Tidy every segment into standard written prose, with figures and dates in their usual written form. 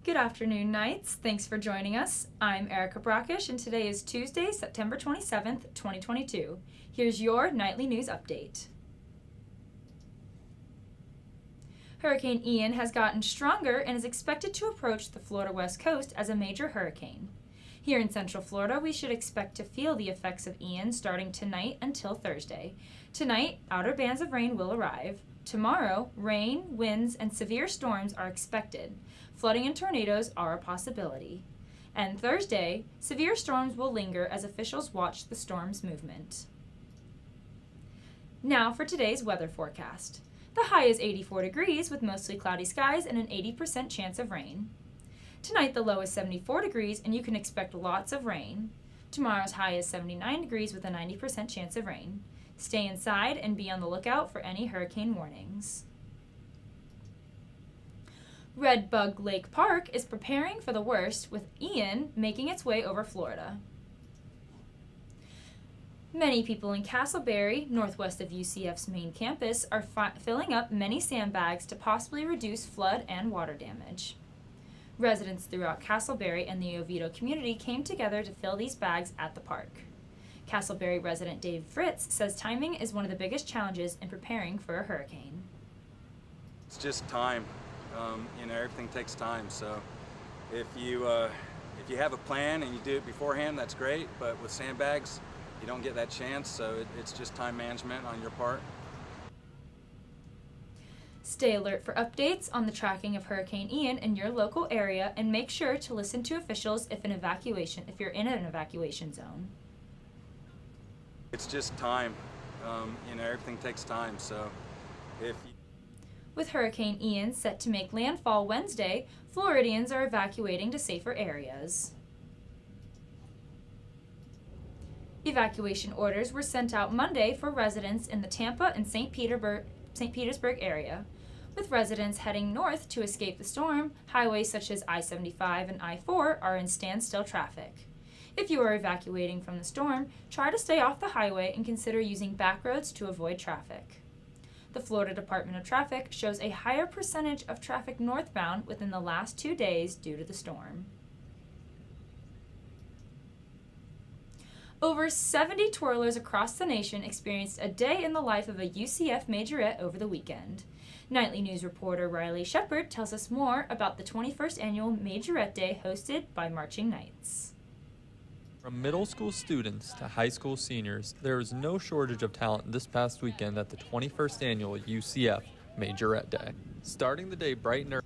Good afternoon, Knights. Thanks for joining us. I'm Ericka Brockish, and today is Tuesday, September 27th, 2022. Here's your nightly news update. Hurricane Ian has gotten stronger and is expected to approach the Florida West Coast as a major hurricane. Here in Central Florida, we should expect to feel the effects of Ian starting tonight until Thursday. Tonight, outer bands of rain will arrive. Tomorrow, rain, winds, and severe storms are expected. Flooding and tornadoes are a possibility. And Thursday, severe storms will linger as officials watch the storm's movement. Now for today's weather forecast. The high is 84 degrees with mostly cloudy skies and an 80% chance of rain. Tonight the low is 74 degrees and you can expect lots of rain. Tomorrow's high is 79 degrees with a 90% chance of rain. Stay inside and be on the lookout for any hurricane warnings. Red Bug Lake Park is preparing for the worst with Ian making its way over Florida. Many people in Castleberry, northwest of UCF's main campus, are filling up many sandbags to possibly reduce flood and water damage. Residents throughout Castleberry and the Oviedo community came together to fill these bags at the park. Castleberry resident Dave Fritz says timing is one of the biggest challenges in preparing for a hurricane. It's just time. Everything takes time. So if you have a plan and you do it beforehand, that's great. But with sandbags, you don't get that chance. So it's just time management on your part. Stay alert for updates on the tracking of Hurricane Ian in your local area, and make sure to listen to officials if you're in an evacuation zone. It's just time. Everything takes time. So With Hurricane Ian set to make landfall Wednesday, Floridians are evacuating to safer areas. Evacuation orders were sent out Monday for residents in the Tampa and St. Petersburg area. With residents heading north to escape the storm, highways such as I-75 and I-4 are in standstill traffic. If you are evacuating from the storm, try to stay off the highway and consider using back roads to avoid traffic. The Florida Department of Traffic shows a higher percentage of traffic northbound within the last 2 days due to the storm. Over 70 twirlers across the nation experienced a day in the life of a UCF Majorette over the weekend. Nightly News reporter Riley Shepard tells us more about the 21st annual Majorette Day hosted by Marching Knights. From middle school students to high school seniors, there is no shortage of talent this past weekend at the 21st annual UCF Majorette Day. Starting the day bright and early.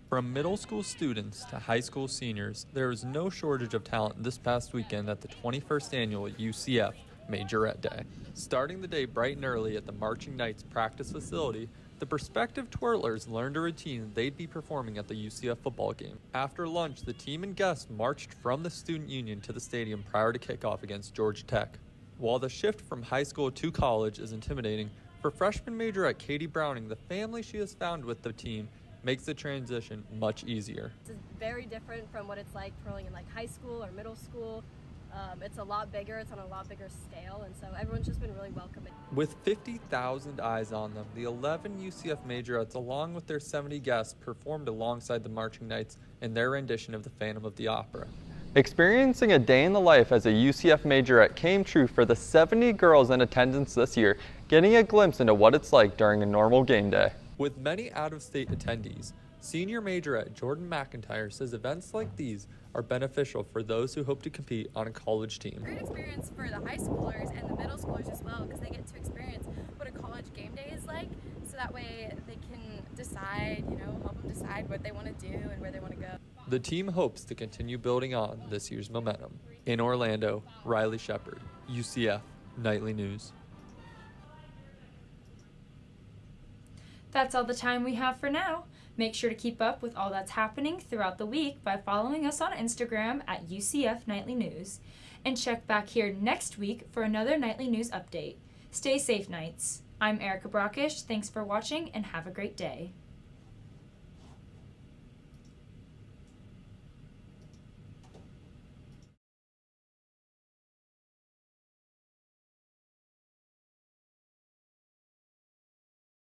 From middle school students to high school seniors, there is no shortage of talent this past weekend at the 21st annual UCF Majorette Day. Starting the day bright and early at the Marching Knights practice facility, the prospective twirlers learned a routine they'd be performing at the UCF football game. After lunch, the team and guests marched from the student union to the stadium prior to kickoff against Georgia Tech. While the shift from high school to college is intimidating, for freshman majorette Katie Browning, the family she has found with the team makes the transition much easier. It's very different from what it's like twirling in like high school or middle school. It's a lot bigger, it's on a lot bigger scale, and so everyone's just been really welcoming. With 50,000 eyes on them, the 11 UCF Majorettes, along with their 70 guests, performed alongside the Marching Knights in their rendition of the Phantom of the Opera. Experiencing a day in the life as a UCF Majorette came true for the 70 girls in attendance this year, getting a glimpse into what it's like during a normal game day. With many out-of-state attendees, senior majorette Jordan McIntyre says events like these are beneficial for those who hope to compete on a college team. Great experience for the high schoolers and the middle schoolers as well, because they get to experience what a college game day is like, so that way they can decide, help them decide what they want to do and where they want to go. The team hopes to continue building on this year's momentum. In Orlando, Riley Shepard, UCF Nightly News. That's all the time we have for now. Make sure to keep up with all that's happening throughout the week by following us on Instagram at UCF Nightly News. And check back here next week for another Nightly News update. Stay safe, Knights. I'm Ericka Brockish. Thanks for watching and have a great day.